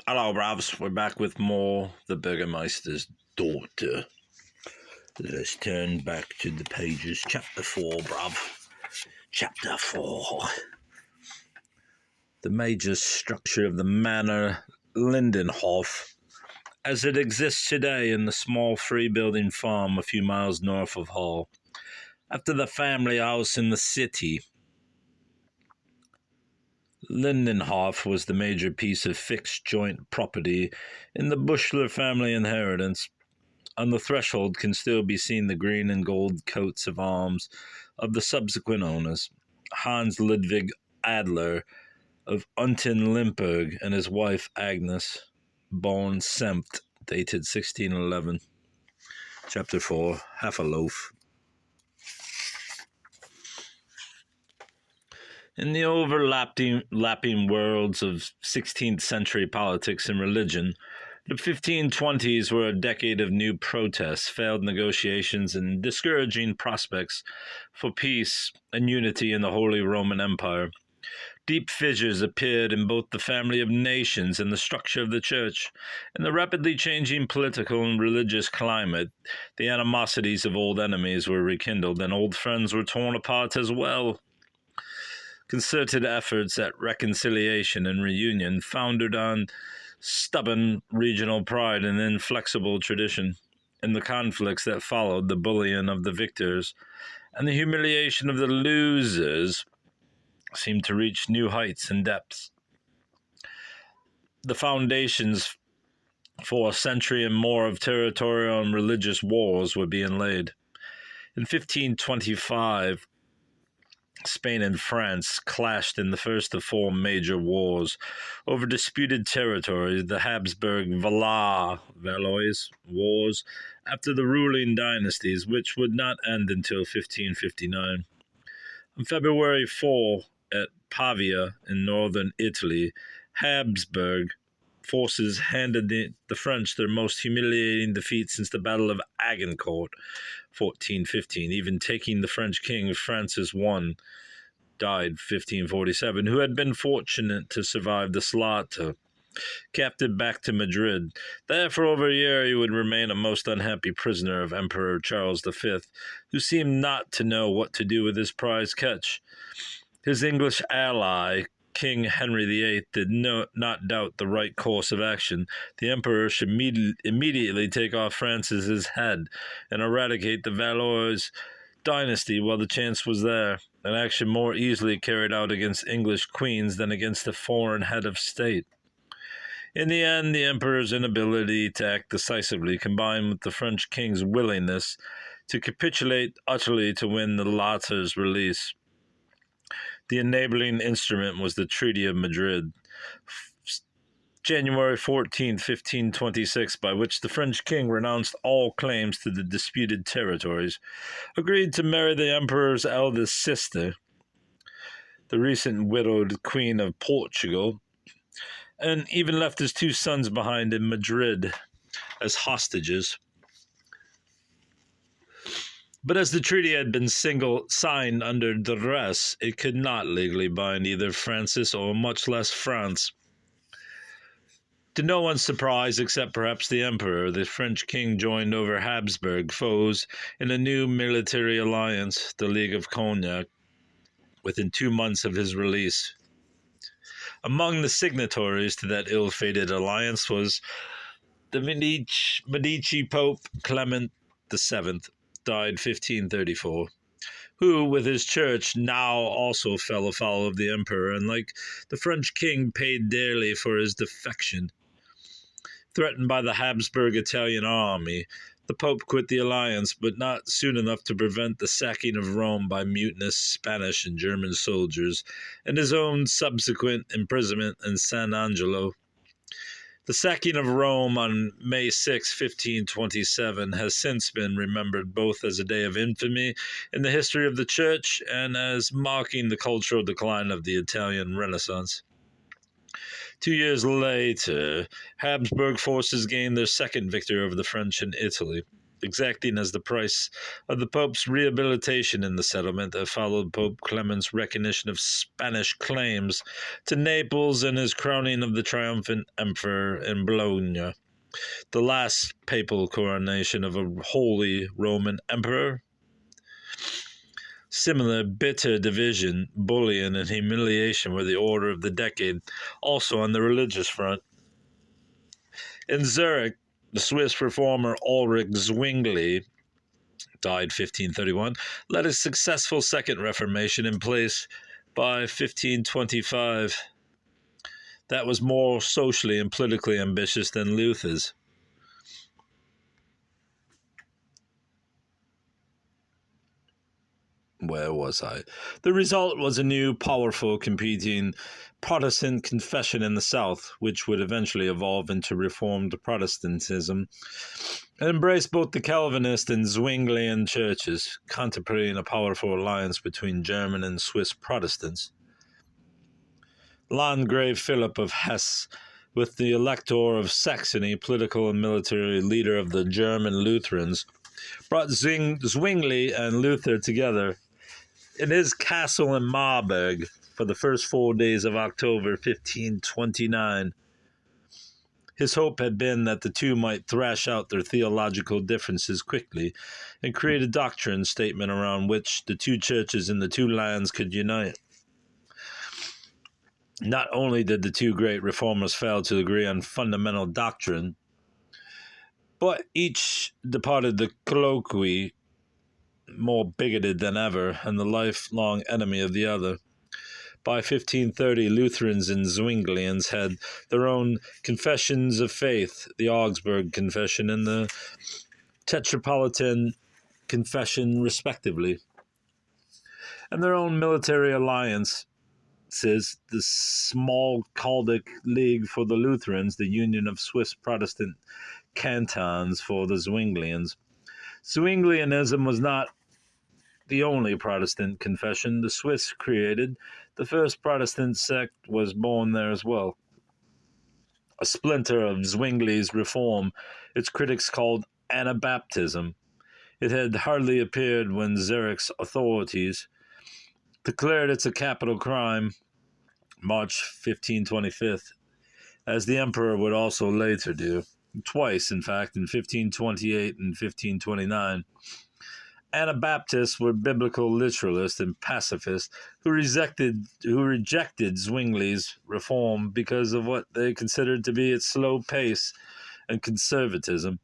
Hello, bravs. We're back with more The Bürgermeister's Daughter. Let us turn back to the pages. Chapter 4, bruv. Chapter 4. The major structure of the manor Lindenhof, as it exists today in the small free-building farm a few miles north of Hull. After the family house in the city, Lindenhof was the major piece of fixed joint property in the Bushler family inheritance. On the threshold can still be seen the green and gold coats of arms of the subsequent owners, Hans Ludwig Adler of Unten Limburg and his wife Agnes, born Sempt, dated 1611. Chapter 4, Half a Loaf. In the overlapping worlds of 16th century politics and religion, the 1520s were a decade of new protests, failed negotiations, and discouraging prospects for peace and unity in the Holy Roman Empire. Deep fissures appeared in both the family of nations and the structure of the church. In the rapidly changing political and religious climate, the animosities of old enemies were rekindled, and old friends were torn apart as well. Concerted efforts at reconciliation and reunion foundered on stubborn regional pride and inflexible tradition. In the conflicts that followed, the bullying of the victors and the humiliation of the losers seemed to reach new heights and depths. The foundations for a century and more of territorial and religious wars were being laid. In 1525, Spain and France clashed in the first of four major wars over disputed territories, the Habsburg-Valois Wars, after the ruling dynasties, which would not end until 1559. On February 4, at Pavia in northern Italy, Habsburg forces handed the French their most humiliating defeat since the Battle of Agincourt, 1415, even taking the French king Francis I, died 1547, who had been fortunate to survive the slaughter, captive back to Madrid. There for over a year he would remain a most unhappy prisoner of Emperor Charles V, who seemed not to know what to do with his prize catch. His English ally, King Henry VIII, did not doubt the right course of action. The emperor should immediately take off Francis's head and eradicate the Valois dynasty while the chance was there, an action more easily carried out against English queens than against a foreign head of state. In the end, the emperor's inability to act decisively, combined with the French king's willingness to capitulate utterly to win the latter's release. The enabling instrument was the Treaty of Madrid, January 14, 1526, by which the French king renounced all claims to the disputed territories, agreed to marry the emperor's eldest sister, the recent widowed Queen of Portugal, and even left his two sons behind in Madrid as hostages. But as the treaty had been signed under duress, it could not legally bind either Francis or much less France. To no one's surprise, except perhaps the emperor, the French king joined over Habsburg foes in a new military alliance, the League of Cognac, within 2 months of his release. Among the signatories to that ill-fated alliance was the Medici Pope Clement VII, died 1534, who, with his church, now also fell afoul of the emperor, and like the French king, paid dearly for his defection. Threatened by the Habsburg Italian army, the Pope quit the alliance, but not soon enough to prevent the sacking of Rome by mutinous Spanish and German soldiers, and his own subsequent imprisonment in San Angelo. The sacking of Rome on May 6, 1527, has since been remembered both as a day of infamy in the history of the Church and as marking the cultural decline of the Italian Renaissance. 2 years later, Habsburg forces gained their second victory over the French in Italy. exacting as the price of the Pope's rehabilitation in the settlement that followed Pope Clement's recognition of Spanish claims to Naples and his crowning of the triumphant emperor in Bologna, the last papal coronation of a Holy Roman Emperor. Similar bitter division, bullying, and humiliation were the order of the decade, also on the religious front. In Zurich, the Swiss reformer Ulrich Zwingli, died 1531, led a successful Second Reformation in place by 1525. That was more socially and politically ambitious than Luther's. Where was I? The result was a new, powerful, competing Protestant confession in the South, which would eventually evolve into Reformed Protestantism and embrace both the Calvinist and Zwinglian churches, contemplating a powerful alliance between German and Swiss Protestants. Landgrave Philip of Hesse, with the Elector of Saxony, political and military leader of the German Lutherans, brought Zwingli and Luther together in his castle in Marburg for the first 4 days of October 1529. His hope had been that the two might thrash out their theological differences quickly and create a doctrine statement around which the two churches in the two lands could unite. Not only did the two great reformers fail to agree on fundamental doctrine, but each departed the colloquy more bigoted than ever and the lifelong enemy of the other. By 1530, Lutherans and Zwinglians had their own confessions of faith, the Augsburg Confession and the Tetrapolitan Confession, respectively, and their own military alliances, the Smalkaldic League for the Lutherans, the Union of Swiss Protestant Cantons for the Zwinglians. Zwinglianism was not the only Protestant confession the Swiss created. The first Protestant sect was born there as well. A splinter of Zwingli's reform, its critics called Anabaptism. It had hardly appeared when Zurich's authorities declared it a capital crime, March 1525, as the emperor would also later do, twice in fact, in 1528 and 1529. Anabaptists were biblical literalists and pacifists who rejected Zwingli's reform because of what they considered to be its slow pace and conservatism.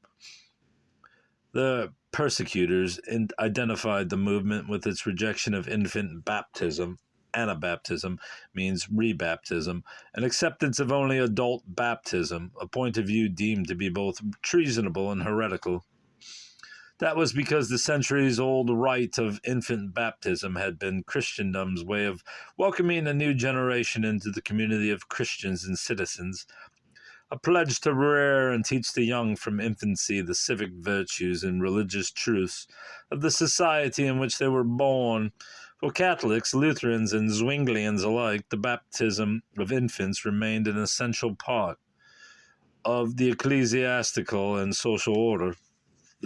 The persecutors identified the movement with its rejection of infant baptism. Anabaptism means rebaptism, and acceptance of only adult baptism, a point of view deemed to be both treasonable and heretical. That was because the centuries-old rite of infant baptism had been Christendom's way of welcoming a new generation into the community of Christians and citizens, a pledge to rear and teach the young from infancy the civic virtues and religious truths of the society in which they were born. For Catholics, Lutherans, and Zwinglians alike, the baptism of infants remained an essential part of the ecclesiastical and social order.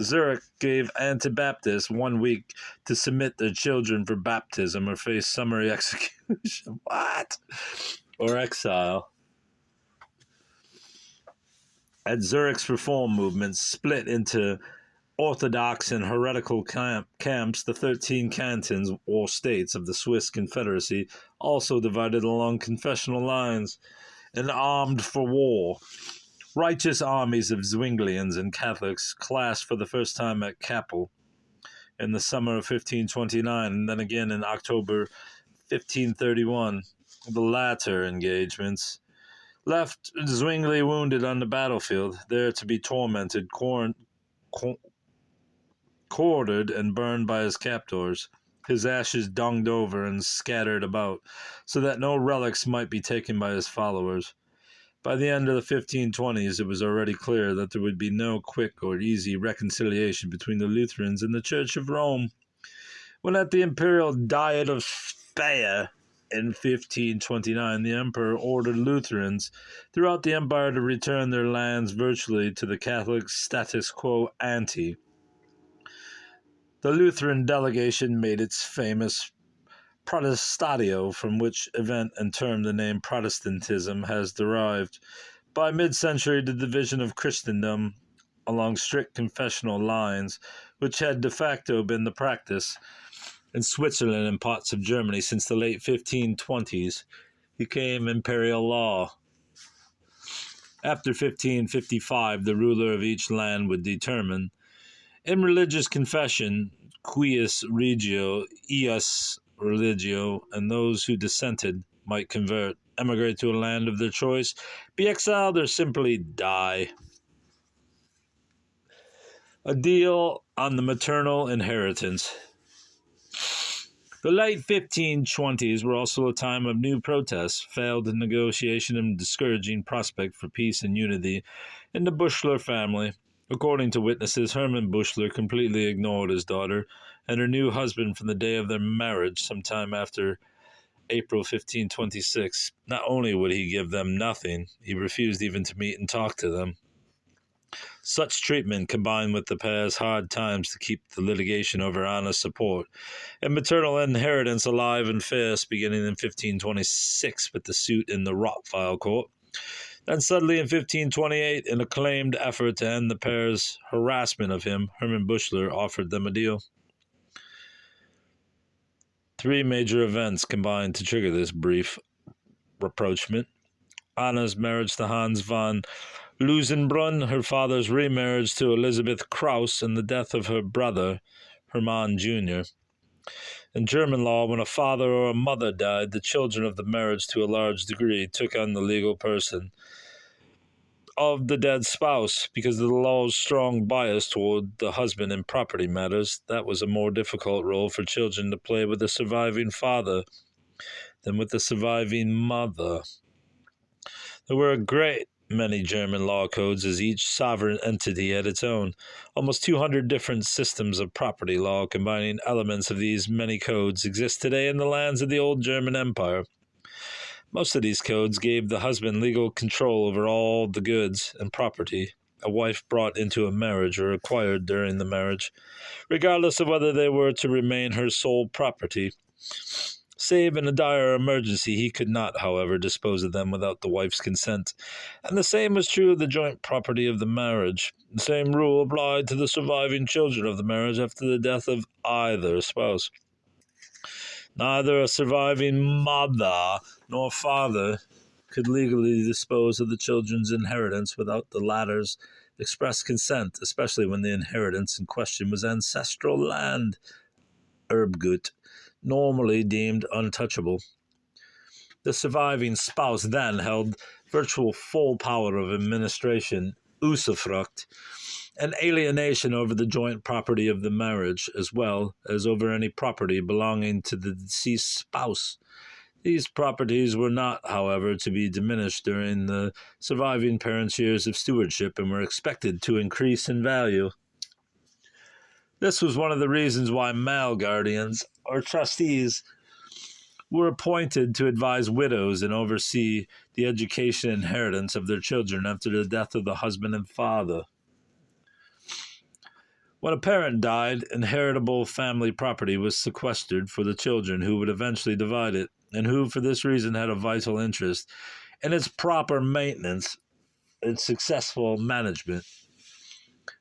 Zurich gave Anabaptists 1 week to submit their children for baptism or face summary execution. What? Or exile. At Zurich's reform movement split into orthodox and heretical camps, the 13 cantons or states of the Swiss Confederacy also divided along confessional lines and armed for war. Righteous armies of Zwinglians and Catholics clashed for the first time at Kappel in the summer of 1529, and then again in October 1531. The latter engagements left Zwingli wounded on the battlefield, there to be tormented, quartered, and burned by his captors, his ashes dunged over and scattered about, so that no relics might be taken by his followers. By the end of the 1520s, it was already clear that there would be no quick or easy reconciliation between the Lutherans and the Church of Rome. When at the Imperial Diet of Speyer in 1529, the emperor ordered Lutherans throughout the empire to return their lands virtually to the Catholic status quo ante. The Lutheran delegation made its famous protestatio, from which event and term the name Protestantism has derived. By mid-century, the division of Christendom along strict confessional lines, which had de facto been the practice in Switzerland and parts of Germany since the late 1520s, became imperial law. After 1555, the ruler of each land would determine, in religious confession, cuius regio, ius religio, and those who dissented might convert, emigrate to a land of their choice, be exiled, or simply die. A deal on the maternal inheritance. The late 1520s were also a time of new protests, failed negotiation, and discouraging prospect for peace and unity in the Buchler family. According to witnesses, Hermann Buchler completely ignored his daughter and her new husband from the day of their marriage, sometime after April 1526. Not only would he give them nothing, he refused even to meet and talk to them. Such treatment, combined with the pair's hard times to keep the litigation over Anna's support and maternal inheritance alive and fierce, beginning in 1526 with the suit in the Rottweil court, then suddenly in 1528, in a claimed effort to end the pair's harassment of him, Hermann Buchler offered them a deal. Three major events combined to trigger this brief rapprochement: Anna's marriage to Hans von Lusenbrunn, her father's remarriage to Elizabeth Krauss, and the death of her brother, Hermann Jr. In German law, when a father or a mother died, the children of the marriage to a large degree took on the legal person of the dead spouse. Because of the law's strong bias toward the husband in property matters, that was a more difficult role for children to play with the surviving father than with the surviving mother. There were a great many German law codes, as each sovereign entity had its own. Almost 200 different systems of property law, combining elements of these many codes, exist today in the lands of the old German Empire. Most of these codes gave the husband legal control over all the goods and property a wife brought into a marriage or acquired during the marriage, regardless of whether they were to remain her sole property. Save in a dire emergency, he could not, however, dispose of them without the wife's consent, and the same was true of the joint property of the marriage. The same rule applied to the surviving children of the marriage after the death of either spouse. Neither a surviving mother nor father could legally dispose of the children's inheritance without the latter's express consent, especially when the inheritance in question was ancestral land, Erbgut, normally deemed untouchable. The surviving spouse then held virtual full power of administration, usufruct, and alienation over the joint property of the marriage, as well as over any property belonging to the deceased spouse. These properties were not, however, to be diminished during the surviving parents' years of stewardship and were expected to increase in value. This was one of the reasons why male guardians, or trustees, were appointed to advise widows and oversee the education and inheritance of their children after the death of the husband and father. When a parent died, inheritable family property was sequestered for the children, who would eventually divide it, and who, for this reason, had a vital interest in its proper maintenance and successful management.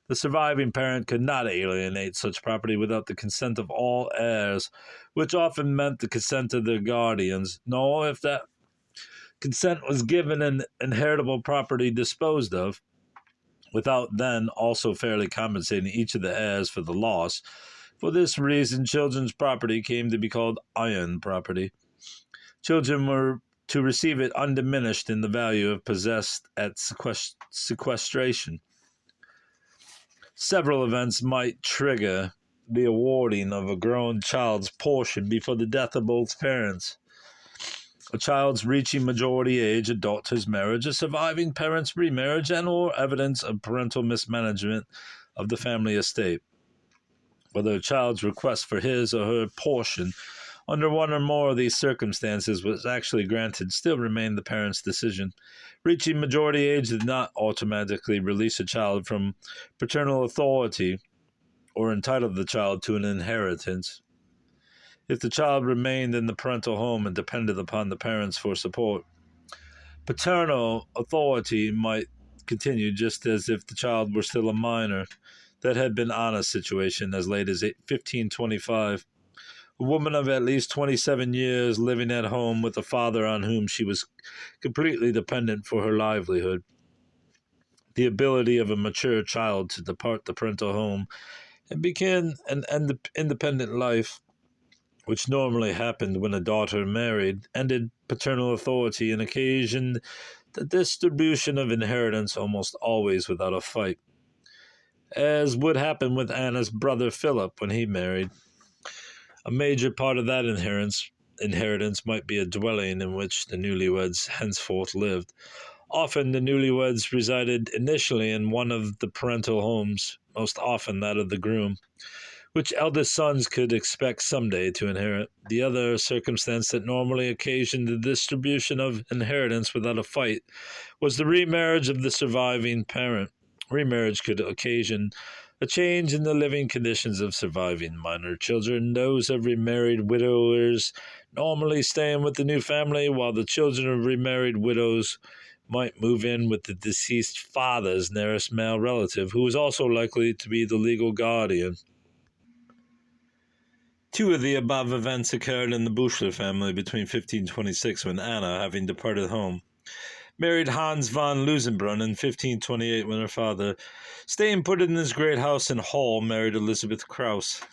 The surviving parent could not alienate such property without the consent of all heirs, which often meant the consent of their guardians. Nor, if that consent was given and inheritable property disposed of, without then also fairly compensating each of the heirs for the loss. For this reason, children's property came to be called iron property. Children were to receive it undiminished in the value if possessed at sequestration. Several events might trigger the awarding of a grown child's portion before the death of both parents. A child's reaching majority age, a daughter's marriage, a surviving parent's remarriage, and or evidence of parental mismanagement of the family estate. Whether a child's request for his or her portion under one or more of these circumstances was actually granted still remained the parent's decision. Reaching majority age did not automatically release a child from paternal authority or entitled the child to an inheritance. If the child remained in the parental home and depended upon the parents for support, paternal authority might continue just as if the child were still a minor. That had been Anna's situation as late as 1525. A woman of at least 27 years living at home with a father on whom she was completely dependent for her livelihood. The ability of a mature child to depart the parental home and begin an independent life, which normally happened when a daughter married, ended paternal authority and occasioned the distribution of inheritance almost always without a fight, as would happen with Anna's brother Philip when he married. A major part of that inheritance might be a dwelling in which the newlyweds henceforth lived. Often the newlyweds resided initially in one of the parental homes, most often that of the groom, which eldest sons could expect someday to inherit. The other circumstance that normally occasioned the distribution of inheritance without a fight was the remarriage of the surviving parent. Remarriage could occasion a change in the living conditions of surviving minor children. Those of remarried widowers normally staying with the new family, while the children of remarried widows might move in with the deceased father's nearest male relative, who was also likely to be the legal guardian. Two of the above events occurred in the Büchler family between 1526, when Anna, having departed home, married Hans von Lusenbrunn in 1528, when her father, staying put in his great house in Hall, married Elizabeth Krauss.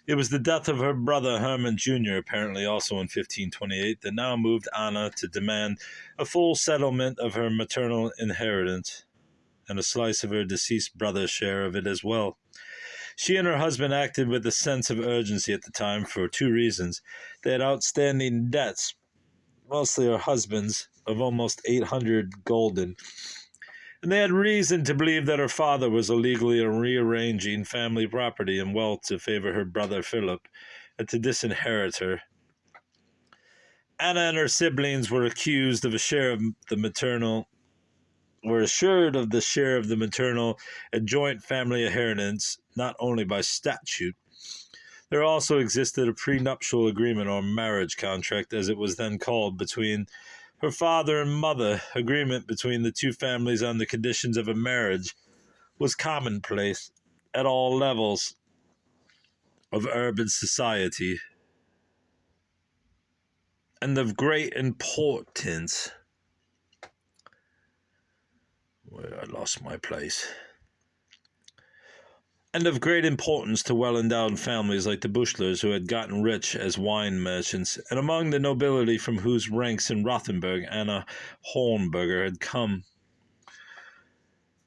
It was the death of her brother Hermann Jr., apparently also in 1528, that now moved Anna to demand a full settlement of her maternal inheritance, and a slice of her deceased brother's share of it as well. She and her husband acted with a sense of urgency at the time for two reasons. They had outstanding debts, mostly her husband's, of almost 800 gulden, and they had reason to believe that her father was illegally rearranging family property and wealth to favor her brother Philip and to disinherit her. Anna and her siblings were accused of assured of the share of the maternal and joint family inheritance, not only by statute. There also existed a prenuptial agreement, or marriage contract, as it was then called, between her father and mother. Agreement between the two families on the conditions of a marriage was commonplace at all levels of urban society and of great importance. I lost my place. And of great importance to well-endowed families like the Büchlers, who had gotten rich as wine merchants, and among the nobility from whose ranks in Rothenburg Anna Hornberger had come.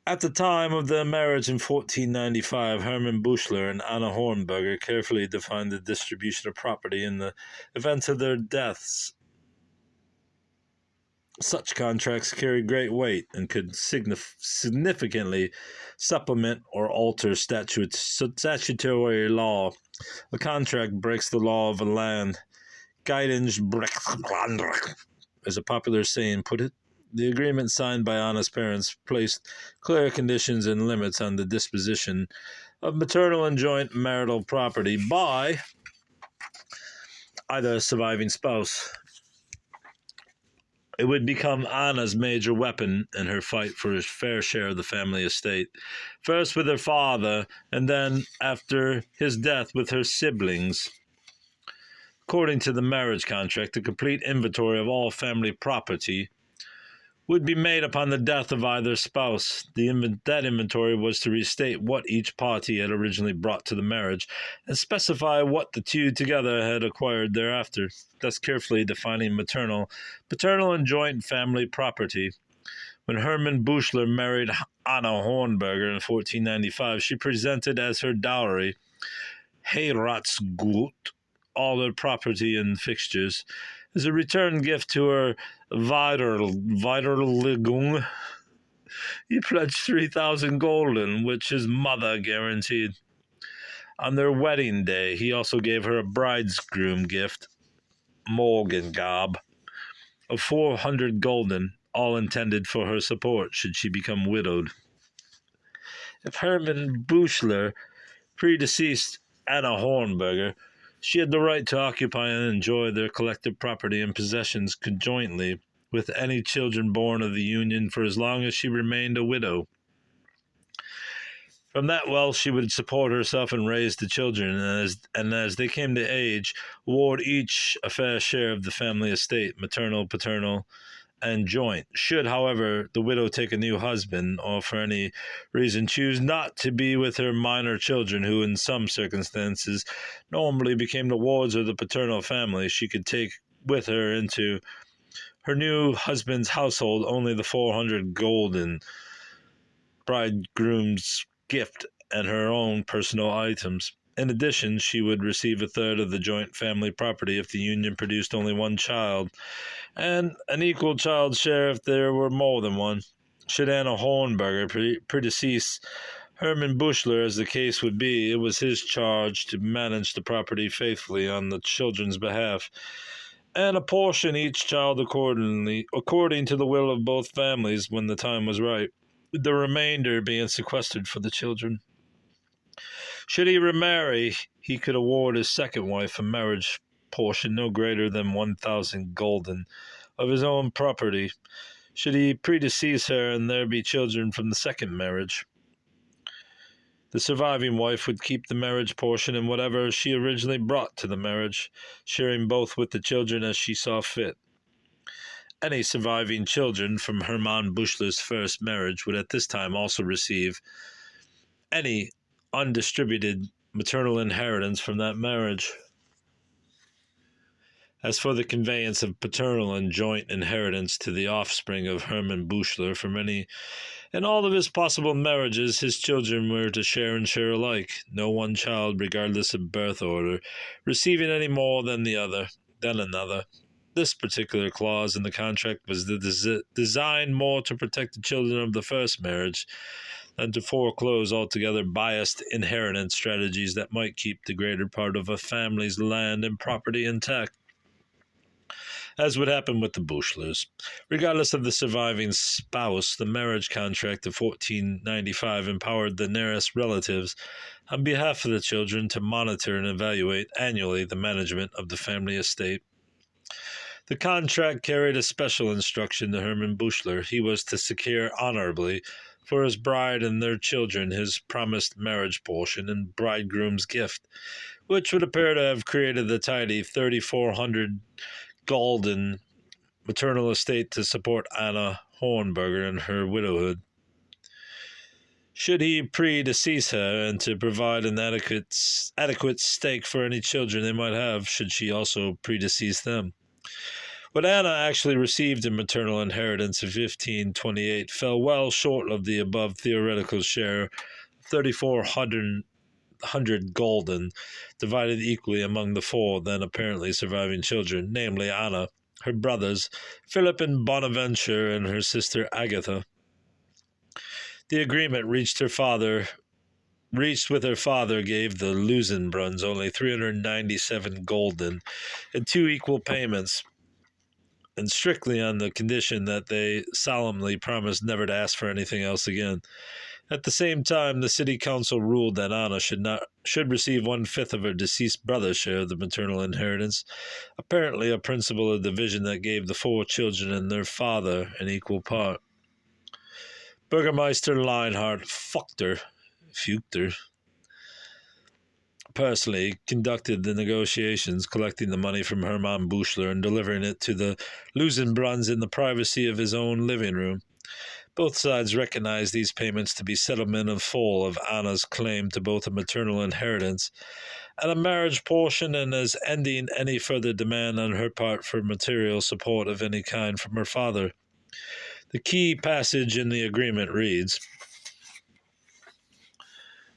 At the time of their marriage in 1495, Hermann Büchler and Anna Hornberger carefully defined the distribution of property in the event of their deaths. Such contracts carried great weight and could significantly supplement or alter statutory law. A contract breaks the law of a land. Geidensbrecht, as a popular saying put it. The agreement signed by Anna's parents placed clear conditions and limits on the disposition of maternal and joint marital property by either surviving spouse. It would become Anna's major weapon in her fight for her fair share of the family estate, first with her father, and then, after his death, with her siblings. According to the marriage contract, a complete inventory of all family property would be made upon the death of either spouse. That inventory was to restate what each party had originally brought to the marriage and specify what the two together had acquired thereafter, thus carefully defining maternal, paternal, and joint family property. When Hermann Büchler married Anna Hornberger in 1495, she presented as her dowry Heiratsgut, all her property and fixtures, as a return gift to her Weiterlegung. He pledged 3,000 gulden, which his mother guaranteed. On their wedding day, he also gave her a bridegroom gift, Morgengab, of 400 gulden, all intended for her support should she become widowed. If Hermann Büchler predeceased Anna Hornberger, she had the right to occupy and enjoy their collective property and possessions conjointly with any children born of the union for as long as she remained a widow. From that wealth she would support herself and raise the children, and as they came to age, award each a fair share of the family estate, maternal, paternal, and joint. Should, however, the widow take a new husband, or for any reason choose not to be with her minor children, who in some circumstances normally became the wards of the paternal family, she could take with her into her new husband's household only the 400 gulden bridegroom's gift and her own personal items. In addition, she would receive a third of the joint family property if the union produced only one child, and an equal child share if there were more than one. Should Anna Hornberger predecease Herman Buschler, as the case would be, it was his charge to manage the property faithfully on the children's behalf, and apportion each child according to the will of both families when the time was right, the remainder being sequestered for the children. Should he remarry, he could award his second wife a marriage portion no greater than 1,000 gulden of his own property, should he predecease her and there be children from the second marriage. The surviving wife would keep the marriage portion and whatever she originally brought to the marriage, sharing both with the children as she saw fit. Any surviving children from Hermann Buschler's first marriage would at this time also receive any undistributed maternal inheritance from that marriage. As for the conveyance of paternal and joint inheritance to the offspring of Hermann Buschler from any and all of his possible marriages, his children were to share and share alike, no one child, regardless of birth order, receiving any more than another. This particular clause in the contract was designed more to protect the children of the first marriage than to foreclose altogether biased inheritance strategies that might keep the greater part of a family's land and property intact, as would happen with the Buschlers. Regardless of the surviving spouse, the marriage contract of 1495 empowered the nearest relatives, on behalf of the children, to monitor and evaluate annually the management of the family estate. The contract carried a special instruction to Hermann Buschler. He was to secure honorably for his bride and their children his promised marriage portion and bridegroom's gift, which would appear to have created the tidy 3,400 gulden maternal estate to support Anna Hornberger in her widowhood. Should he predecease her, and to provide an adequate stake for any children they might have, should she also predecease them. What Anna actually received in maternal inheritance of 1528 fell well short of the above theoretical share, 3,400 gulden, divided equally among the four then apparently surviving children, namely Anna, her brothers, Philip and Bonaventure, and her sister Agatha. The agreement reached with her father gave the Lusenbruns only 397 gulden in two equal payments, and strictly on the condition that they solemnly promised never to ask for anything else again. At the same time, the city council ruled that Anna should receive 1/5 of her deceased brother's share of the maternal inheritance, apparently a principle of division that gave the four children and their father an equal part. Bürgermeister Leinhard Fuchter personally conducted the negotiations, collecting the money from Hermann Buschler and delivering it to the Lusenbruns in the privacy of his own living room. Both sides recognized these payments to be settlement in full of Anna's claim to both a maternal inheritance and a marriage portion, and as ending any further demand on her part for material support of any kind from her father. The key passage in the agreement reads,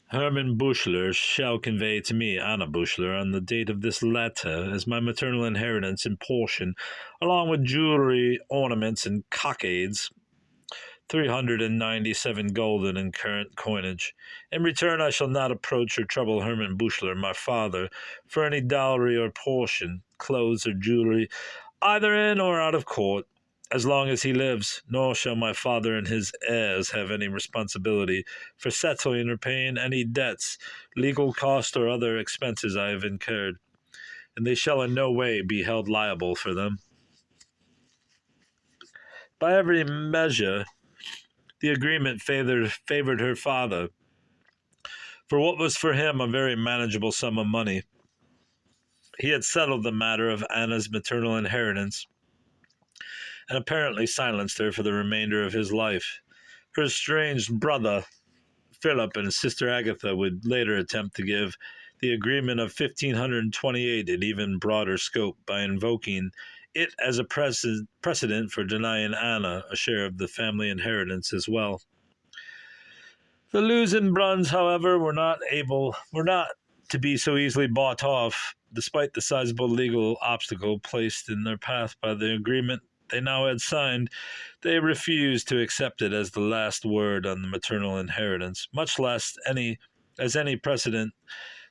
Hermann Buschler shall convey to me, Anna Buschler, on the date of this letter, as my maternal inheritance in portion, along with jewelry, ornaments, and cockades, 397 gulden in current coinage. In return, I shall not approach or trouble Hermann Buschler, my father, for any dowry or portion, clothes or jewelry, either in or out of court. as long as he lives, nor shall my father and his heirs have any responsibility for settling or paying any debts, legal costs, or other expenses I have incurred, and they shall in no way be held liable for them. By every measure, the agreement favored her father, for what was for him a very manageable sum of money. He had settled the matter of Anna's maternal inheritance, and apparently silenced her for the remainder of his life. Her estranged brother, Philip, and his sister Agatha would later attempt to give the agreement of 1528 an even broader scope by invoking it as a precedent for denying Anna a share of the family inheritance as well. The Lusenbruns, however, were not to be so easily bought off, despite the sizable legal obstacle placed in their path by the agreement they now had signed. They refused to accept it as the last word on the maternal inheritance, much less any precedent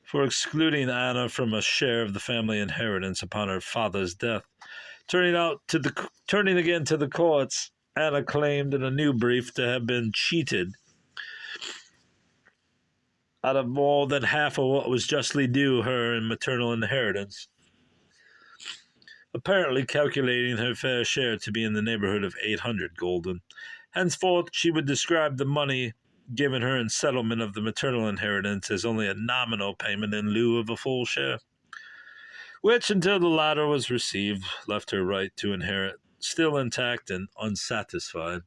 for excluding Anna from a share of the family inheritance upon her father's death. Turning again to the courts, Anna claimed in a new brief to have been cheated out of more than half of what was justly due her in maternal inheritance, apparently calculating her fair share to be in the neighborhood of 800 gulden. Henceforth, she would describe the money given her in settlement of the maternal inheritance as only a nominal payment in lieu of a full share, which, until the latter was received, left her right to inherit still intact and unsatisfied.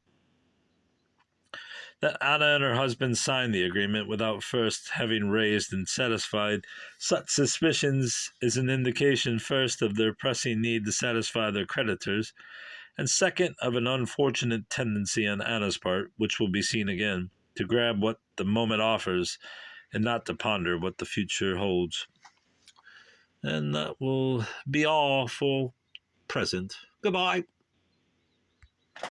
That Anna and her husband signed the agreement without first having raised and satisfied such suspicions is an indication, first, of their pressing need to satisfy their creditors, and second, of an unfortunate tendency on Anna's part, which will be seen again, to grab what the moment offers and not to ponder what the future holds. And that will be all for present. Goodbye.